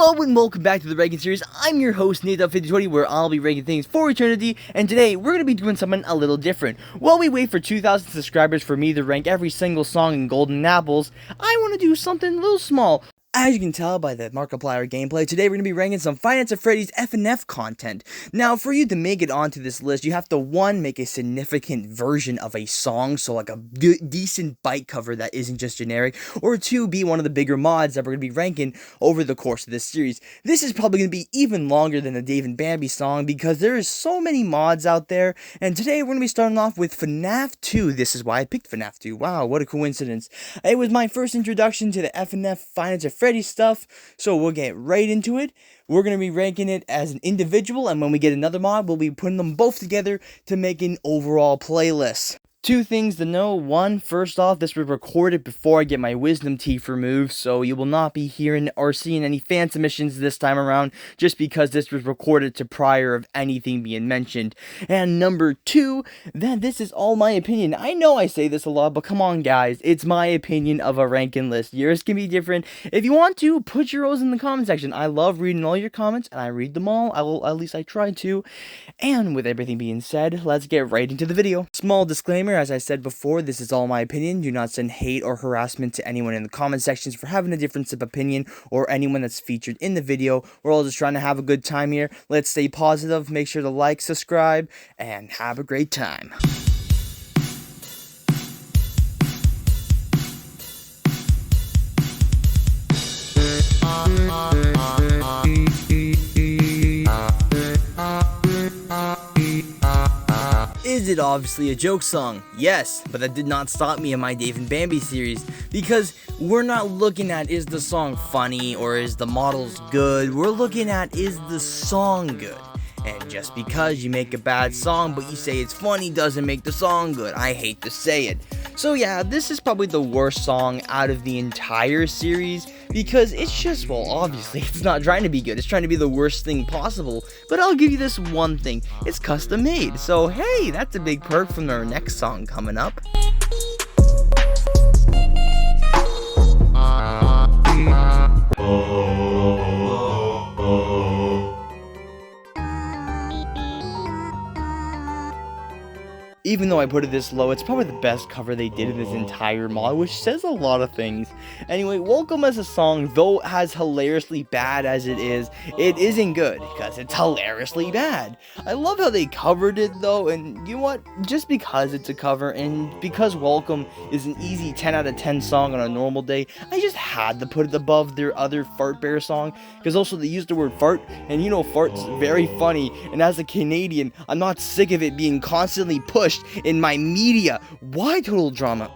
Hello and welcome back to the ranking series. I'm your host Nate5020, where I'll be ranking things for eternity, and today we're going to be doing something a little different. While we wait for 2,000 subscribers for me to rank every single song in Golden Apples, I want to do something a little small. As you can tell by the Markiplier gameplay, today we're going to be ranking some Five Nights at Freddy's FNF content. Now, for you to make it onto this list, you have to, 1, make a significant version of a song, so like a decent bite cover that isn't just generic, or 2, be one of the bigger mods that we're going to be ranking over the course of this series. This is probably going to be even longer than the Dave and Bambi song, because there is so many mods out there, and today we're going to be starting off with FNAF 2. This is why I picked FNAF 2. Wow, what a coincidence. It was my first introduction to the FNF Five Nights at Freddy stuff, so we'll get right into it. We're going to be ranking it as an individual, and when we get another mod, we'll be putting them both together to make an overall playlist. 2 things to know. 1, first off, this was recorded before I get my wisdom teeth removed, so you will not be hearing or seeing any fan submissions this time around, just because this was recorded to prior of anything being mentioned. And number 2, that this is all my opinion. I know I say this a lot, but come on guys, it's my opinion of a ranking list. Yours can be different. If you want to, put yours in the comment section. I love reading all your comments, and I read them all. At least I try to. And with everything being said, let's get right into the video. Small disclaimer, as I said before, this is all my opinion. Do not send hate or harassment to anyone in the comment sections for having a difference of opinion, or anyone that's featured in the video. We're all just trying to have a good time here. Let's stay positive, make sure to like, subscribe, and have a great time. Is it obviously a joke song? Yes, but that did not stop me in my Dave and Bambi series, because we're not looking at is the song funny or is the models good. We're looking at is the song good. And just because you make a bad song but you say it's funny doesn't make the song good. I hate to say it. So yeah, this is probably the worst song out of the entire series, because it's just, well, obviously it's not trying to be good, it's trying to be the worst thing possible. But I'll give you this one thing, it's custom made, so hey, that's a big perk from our next song coming up. Even though I put it this low, it's probably the best cover they did in this entire mod, which says a lot of things. Anyway, Welcome as a song, though as hilariously bad as it isn't good, because it's hilariously bad. I love how they covered it though, and you know what? Just because it's a cover, and because Welcome is an easy 10 out of 10 song on a normal day, I just had to put it above their other Fart Bear song, because also they used the word fart, and you know fart's very funny, and as a Canadian, I'm not sick of it being constantly pushed in my media. Why total drama?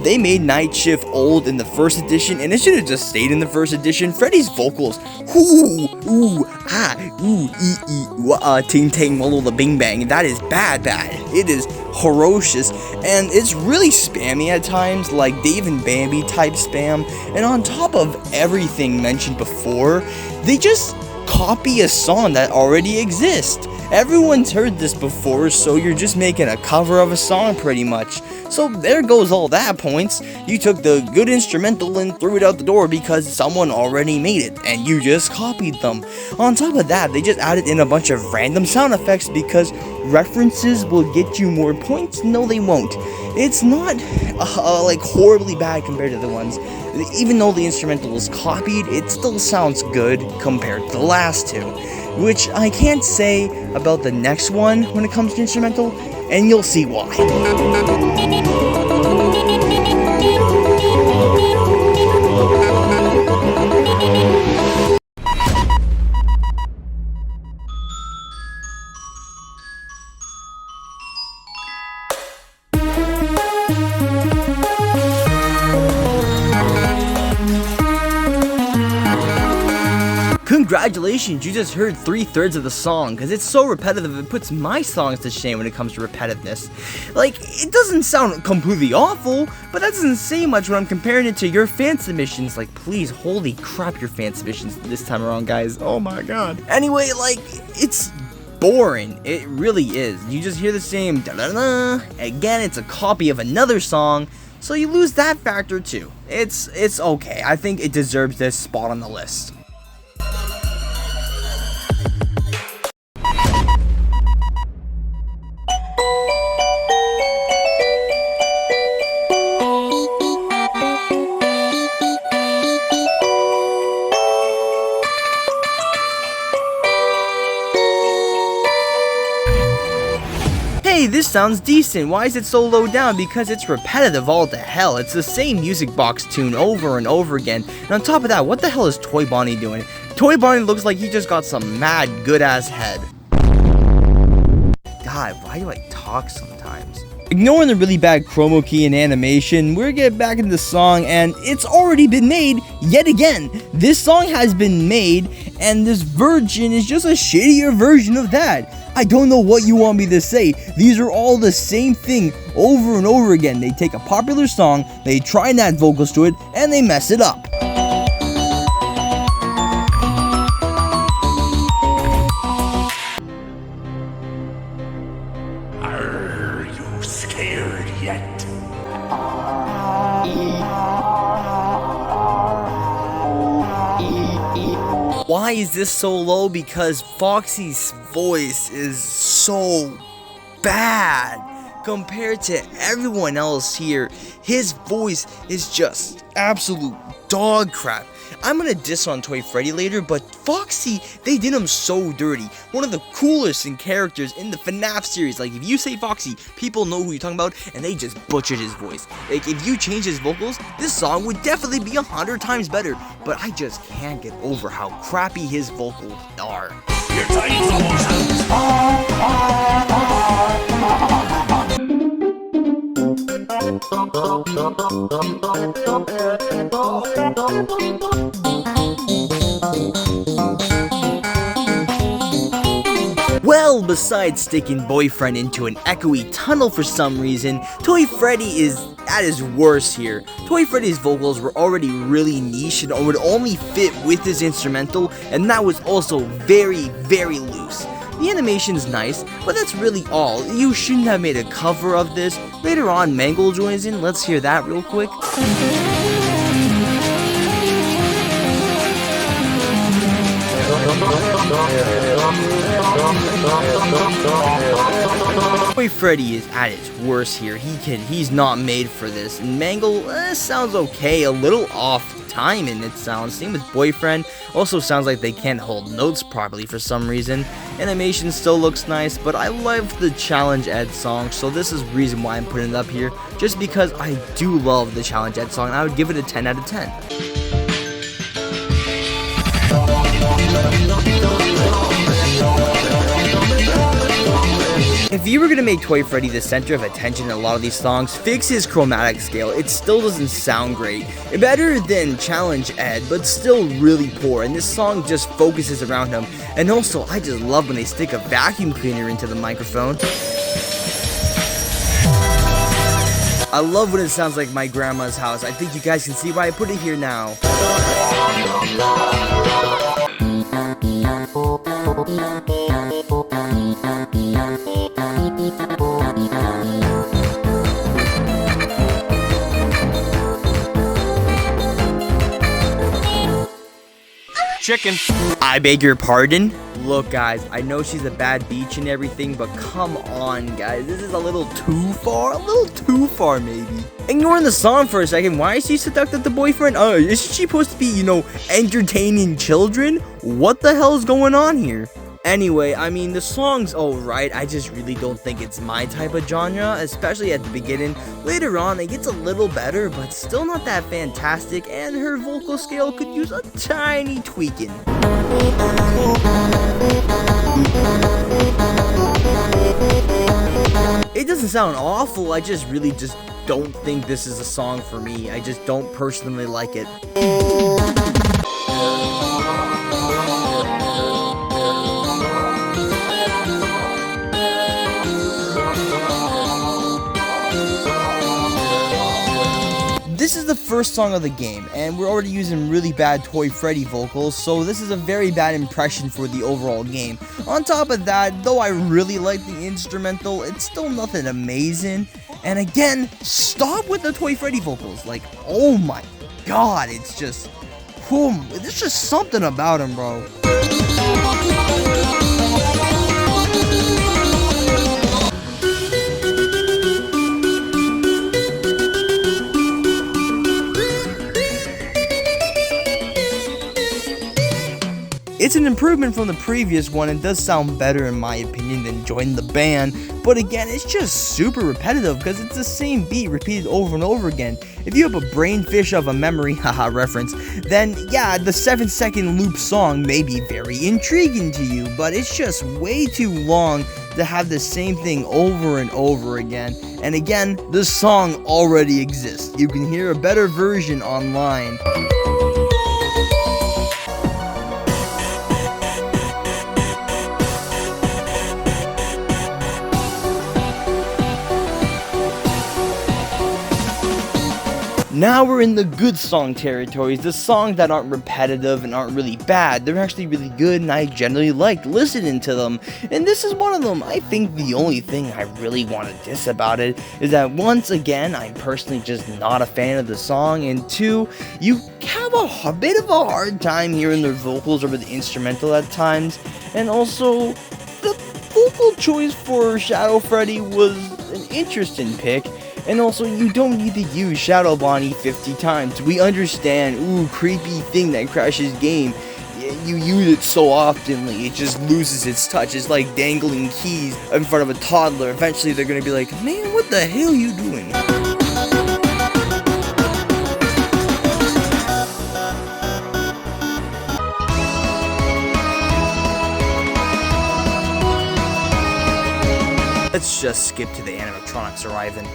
They made Night Shift old in the first edition, and it should have just stayed in the first edition. Freddy's vocals, ting ting wallow the bing bang, that is bad. It is ferocious, and it's really spammy at times, like Dave and Bambi type spam. And on top of everything mentioned before, they just copy a song that already exists. Everyone's heard this before, so you're just making a cover of a song pretty much. So there goes all that points. You took the good instrumental and threw it out the door because someone already made it, and you just copied them. On top of that, they just added in a bunch of random sound effects because references will get you more points. No, they won't. It's not like horribly bad compared to the ones. Even though the instrumental was copied, it still sounds good compared to the last two, which I can't say about the next one when it comes to instrumental, and you'll see why. Congratulations, you just heard 3/3 of the song, because it's so repetitive it puts my songs to shame when it comes to repetitiveness. Like, it doesn't sound completely awful, but that doesn't say much when I'm comparing it to your fan submissions. Like, please, holy crap, your fan submissions this time around, guys. Oh my god. Anyway, like, it's boring. It really is. You just hear the same da-da-da. Again, it's a copy of another song, so you lose that factor too. It's okay. I think it deserves this spot on the list. Hey, this sounds decent. Why is it so low down? Because it's repetitive all to hell. It's the same music box tune over and over again. And on top of that, what the hell is Toy Bonnie doing? Toy Bonnie looks like he just got some mad good ass head. God, why do I talk sometimes? Ignoring the really bad chroma key and animation, we're getting back into the song, and it's already been made yet again. This song has been made, and this version is just a shittier version of that. I don't know what you want me to say. These are all the same thing over and over again. They take a popular song, they try and add vocals to it, and they mess it up. Are you scared yet? Why is this so low? Because Foxy's voice is so bad compared to everyone else here. His voice is just absolute dog crap. I'm gonna diss on Toy Freddy later, but Foxy, they did him so dirty. One of the coolest characters in the FNAF series. Like, if you say Foxy, people know who you're talking about, and they just butchered his voice. Like, if you change his vocals, this song would definitely be 100 times better. But I just can't get over how crappy his vocals are. Your time's almost Well, besides sticking Boyfriend into an echoey tunnel for some reason, Toy Freddy is at his worst here. Toy Freddy's vocals were already really niche and would only fit with his instrumental, and that was also very, very loose. The animation's nice, but that's really all. You shouldn't have made a cover of this. Later on, Mangle joins in. Let's hear that real quick. Toy Freddy is at its worst here. He's not made for this. And Mangle sounds okay, a little off time in its sound. Same with Boyfriend. Also sounds like they can't hold notes properly for some reason. Animation still looks nice, but I love the Challenge Ed song, so this is the reason why I'm putting it up here. Just because I do love the Challenge Ed song, and I would give it a 10 out of 10. If you were gonna make Toy Freddy the center of attention in a lot of these songs, fix his chromatic scale. It still doesn't sound great. Better than Challenge Ed, but still really poor, and this song just focuses around him. And also, I just love when they stick a vacuum cleaner into the microphone. I love when it sounds like my grandma's house. I think you guys can see why I put it here now. chicken. I beg your pardon? Look, guys, I know she's a bad beach and everything, but come on, guys. This is a little too far, maybe. Ignoring the song for a second, why is she seducted the Boyfriend? Isn't she supposed to be, entertaining children? What the hell is going on here? Anyway, I mean, the song's alright. I just really don't think it's my type of genre, especially at the beginning. Later on, it gets a little better, but still not that fantastic, and her vocal scale could use a tiny tweaking. It doesn't sound awful, I just really don't think this is a song for me. I just don't personally like it. This is the first song of the game, and we're already using really bad Toy Freddy vocals, so this is a very bad impression for the overall game. On top of that, though I really like the instrumental, it's still nothing amazing. And again, stop with the Toy Freddy vocals. Like, oh my god, it's just, there's just something about him, bro. It's an improvement from the previous one and does sound better in my opinion than Join the Band, but again, it's just super repetitive because it's the same beat repeated over and over again. If you have a brainfish of a memory, haha reference, then yeah, the 7-second loop song may be very intriguing to you, but it's just way too long to have the same thing over and over again. And again, the song already exists. You can hear a better version online. Now we're in the good song territories, the songs that aren't repetitive and aren't really bad. They're actually really good and I generally like listening to them. And this is one of them. I think the only thing I really want to diss about it is that once again, I'm personally just not a fan of the song, and two, you have a bit of a hard time hearing their vocals over the instrumental at times. And also, the vocal choice for Shadow Freddy was an interesting pick. And also, you don't need to use Shadow Bonnie 50 times. We understand, ooh, creepy thing that crashes game. You use it so oftenly, it just loses its touch. It's like dangling keys in front of a toddler. Eventually, they're gonna be like, man, what the hell are you doing? Let's just skip to the animatronics arriving.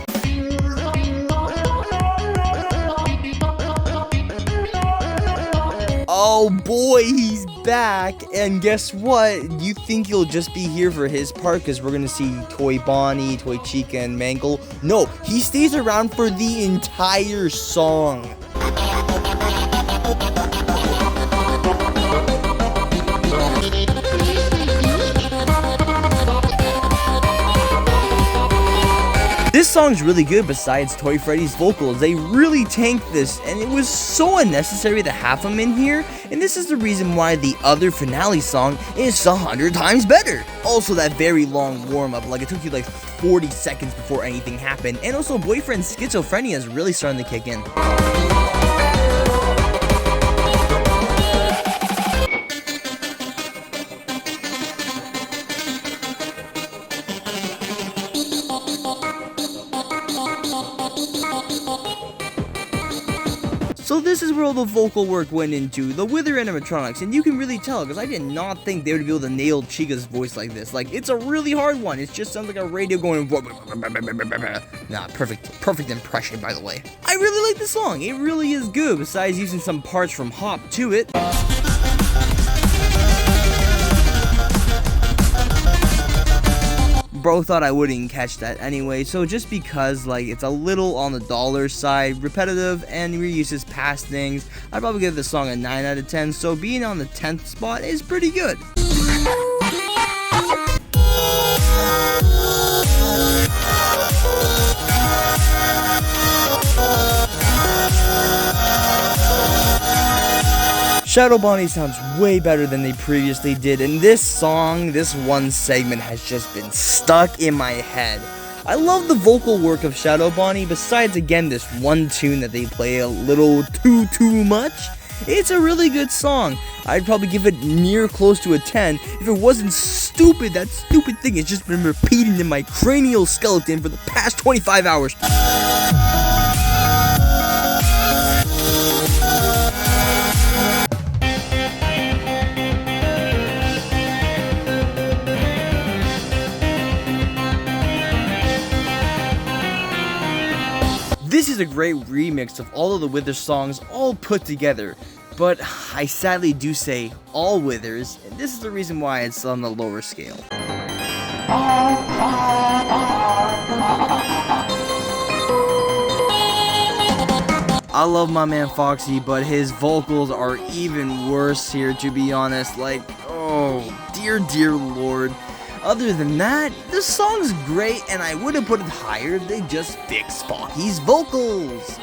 Oh boy, he's back, and guess what? You think he'll just be here for his part because we're gonna see Toy Bonnie, Toy Chica, and Mangle? No, he stays around for the entire song. This song's really good besides Toy Freddy's vocals. They really tanked this, and it was so unnecessary to have him in here, and this is the reason why the other finale song is 100 times better. Also, that very long warm-up, like it took you like 40 seconds before anything happened, and also Boyfriend Schizophrenia is really starting to kick in. So this is where all the vocal work went into, the Wither animatronics, and you can really tell because I did not think they would be able to nail Chica's voice like this. Like, it's a really hard one. It just sounds like a radio going. Nah, perfect impression, by the way. I really like the song. It really is good. Besides using some parts from Hop to it. Bro thought I wouldn't catch that anyway, so just because like it's a little on the dollar side, repetitive, and reuses past things, I'd probably give this song a 9 out of 10, so being on the 10th spot is pretty good. Shadow Bonnie sounds way better than they previously did, and this song, this one segment has just been stuck in my head. I love the vocal work of Shadow Bonnie, besides again this one tune that they play a little too much. It's a really good song. I'd probably give it near close to a 10 if it wasn't stupid. That stupid thing has just been repeating in my cranial skeleton for the past 25 hours. This is a great remix of all of the Wither songs all put together, but I sadly do say all Withers, and this is the reason why it's on the lower scale. I love my man Foxy, but his vocals are even worse here, to be honest. Like, oh, dear lord. Other than that, the song's great, and I would have put it higher if they just fixed Foxy's vocals.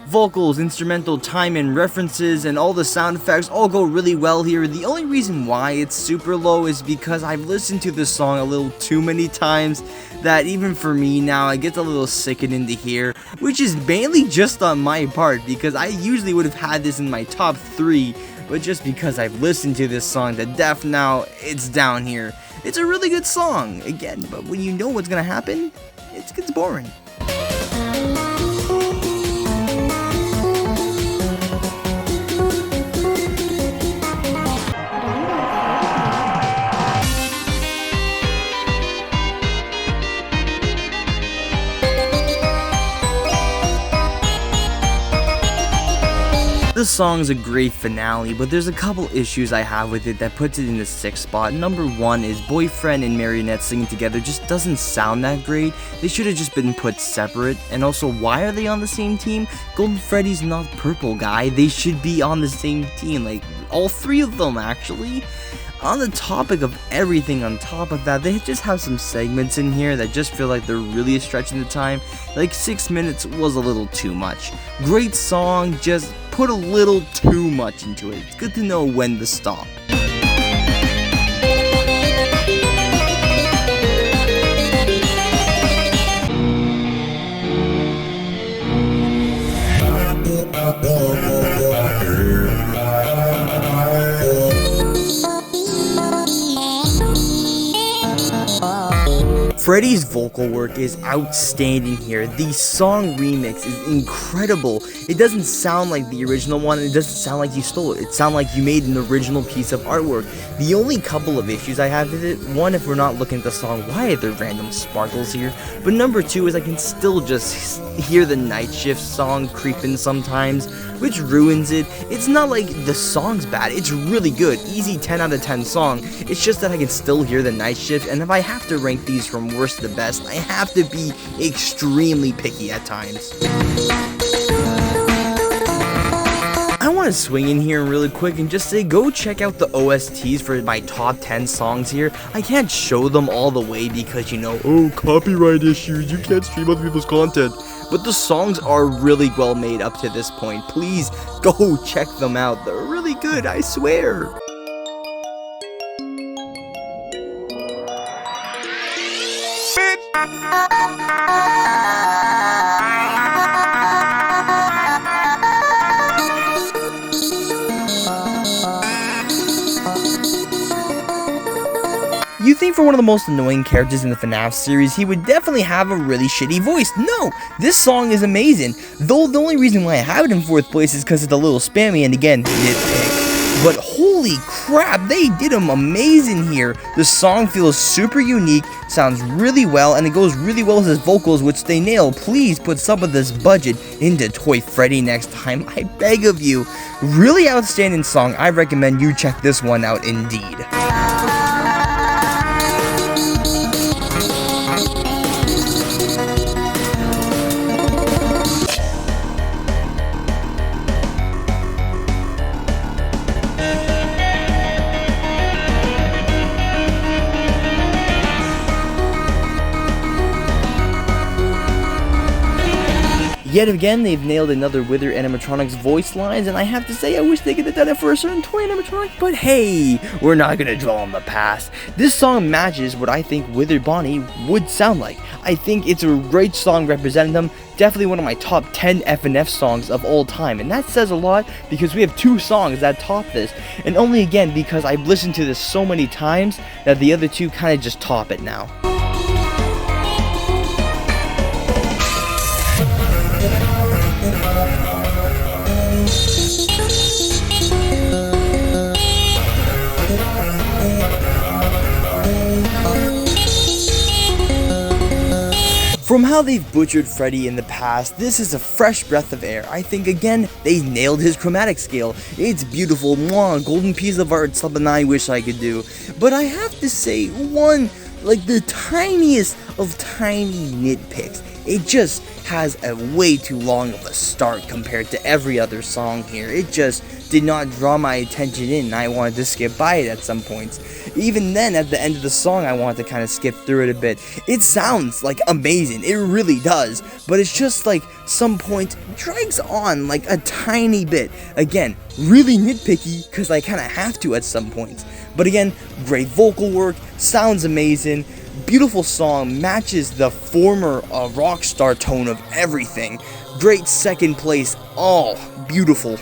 Vocals, instrumental, time, and references, and all the sound effects all go really well here. The only reason why it's super low is because I've listened to this song a little too many times that even for me now it gets a little sickening to hear, which is mainly just on my part because I usually would have had this in my top 3, but just because I've listened to this song to death now, it's down here. It's a really good song, again, but when you know what's gonna happen, it gets boring. This song's a great finale, but there's a couple issues I have with it that puts it in the 6th spot. Number 1 is Boyfriend and Marionette singing together just doesn't sound that great. They should have just been put separate. And also, why are they on the same team? Golden Freddy's not Purple Guy. They should be on the same team, like all 3 of them actually. On the topic of everything on top of that, they just have some segments in here that just feel like they're really stretching the time. Like 6 minutes was a little too much. Great song, just put a little too much into it. It's good to know when to stop. Freddy's vocal work is outstanding here. The song remix is incredible. It doesn't sound like the original one, and it doesn't sound like you stole it. It sounds like you made an original piece of artwork. The only couple of issues I have with it, one, if we're not looking at the song, why are there random sparkles here? But number 2 is I can still just hear the Night Shift song creeping sometimes, which ruins it. It's not like the song's bad, it's really good. Easy 10 out of 10 song. It's just that I can still hear the Night Shift, and if I have to rank these from worst to best, I have to be extremely picky at times. I want to swing in here really quick and just say go check out the OSTs for my top 10 songs here. I can't show them all the way because, you know, oh, copyright issues, you can't stream other people's content. But the songs are really well made up to this point. Please go check them out. They're really good, I swear. You think for one of the most annoying characters in the FNAF series, he would definitely have a really shitty voice. No, this song is amazing. Though the only reason why I have it in 4th place is because it's a little spammy, and again, nitpick. But holy crap, they did him amazing here. The song feels super unique, sounds really well, and it goes really well with his vocals, which they nail. Please put some of this budget into Toy Freddy next time, I beg of you. Really outstanding song. I recommend you check this one out indeed. Yet again, they've nailed another Wither animatronics voice lines, and I have to say, I wish they could have done it for a certain toy animatronic, but hey, we're not gonna dwell on the past. This song matches what I think Wither Bonnie would sound like. I think it's a great song representing them, definitely one of my top 10 FNF songs of all time, and that says a lot because we have 2 songs that top this, and only again because I've listened to this so many times that the other 2 kind of just top it now. From how they've butchered Freddy in the past, this is a fresh breath of air. I think again, they nailed his chromatic scale. It's beautiful, mwah, golden piece of art, something I wish I could do. But I have to say, the tiniest of tiny nitpicks. It just has a way too long of a start compared to every other song here. It just did not draw my attention in, and I wanted to skip by it at some points. Even then, at the end of the song, I wanted to kind of skip through it a bit. It sounds like amazing, it really does, but it's just like some point drags on like a tiny bit. Again, really nitpicky because I kind of have to at some points. But again, great vocal work, sounds amazing. Beautiful song, matches the former rock star tone of everything. Great second place, all beautiful.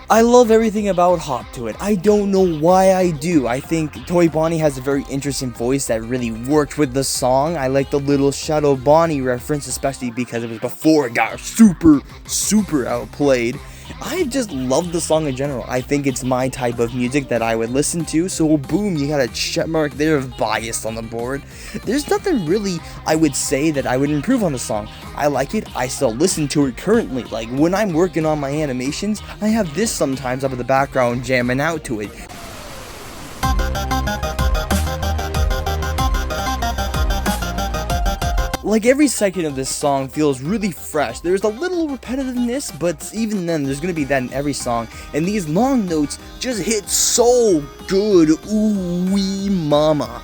I love everything about Hop to It. I don't know why I do. I think Toy Bonnie has a very interesting voice that really worked with the song. I like the little Shadow Bonnie reference, especially because it was before it got super outplayed. I just love the song in general. I think it's my type of music that I would listen to, so boom, you got a check mark there of bias on the board. There's nothing really I would say that I would improve on the song. I like it, I still listen to it currently. Like when I'm working on my animations, I have this sometimes up in the background jamming out to it. Like every second of this song feels really fresh. There's a little repetitiveness, but even then there's gonna be that in every song. And these long notes just hit so good. Ooh wee mama.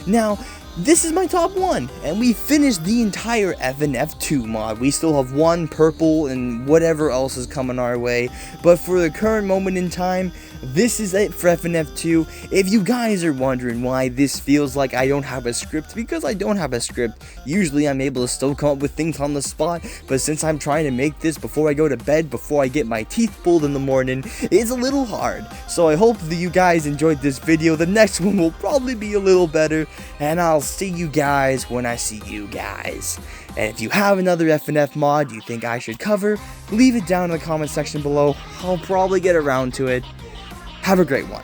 Now, this is my top one, and we finished the entire FNF 2 mod. We still have one purple and whatever else is coming our way, but for the current moment in time, this is it for FNF 2. If you guys are wondering why this feels like I don't have a script, because I don't have a script. Usually I'm able to still come up with things on the spot, but since I'm trying to make this before I go to bed, before I get my teeth pulled in the morning, it's a little hard. So I hope that you guys enjoyed this video. The next one will probably be a little better, and I'll see you guys when I see you guys. And if you have another FNF mod you think I should cover, leave it down in the comment section below. I'll probably get around to it. Have a great one.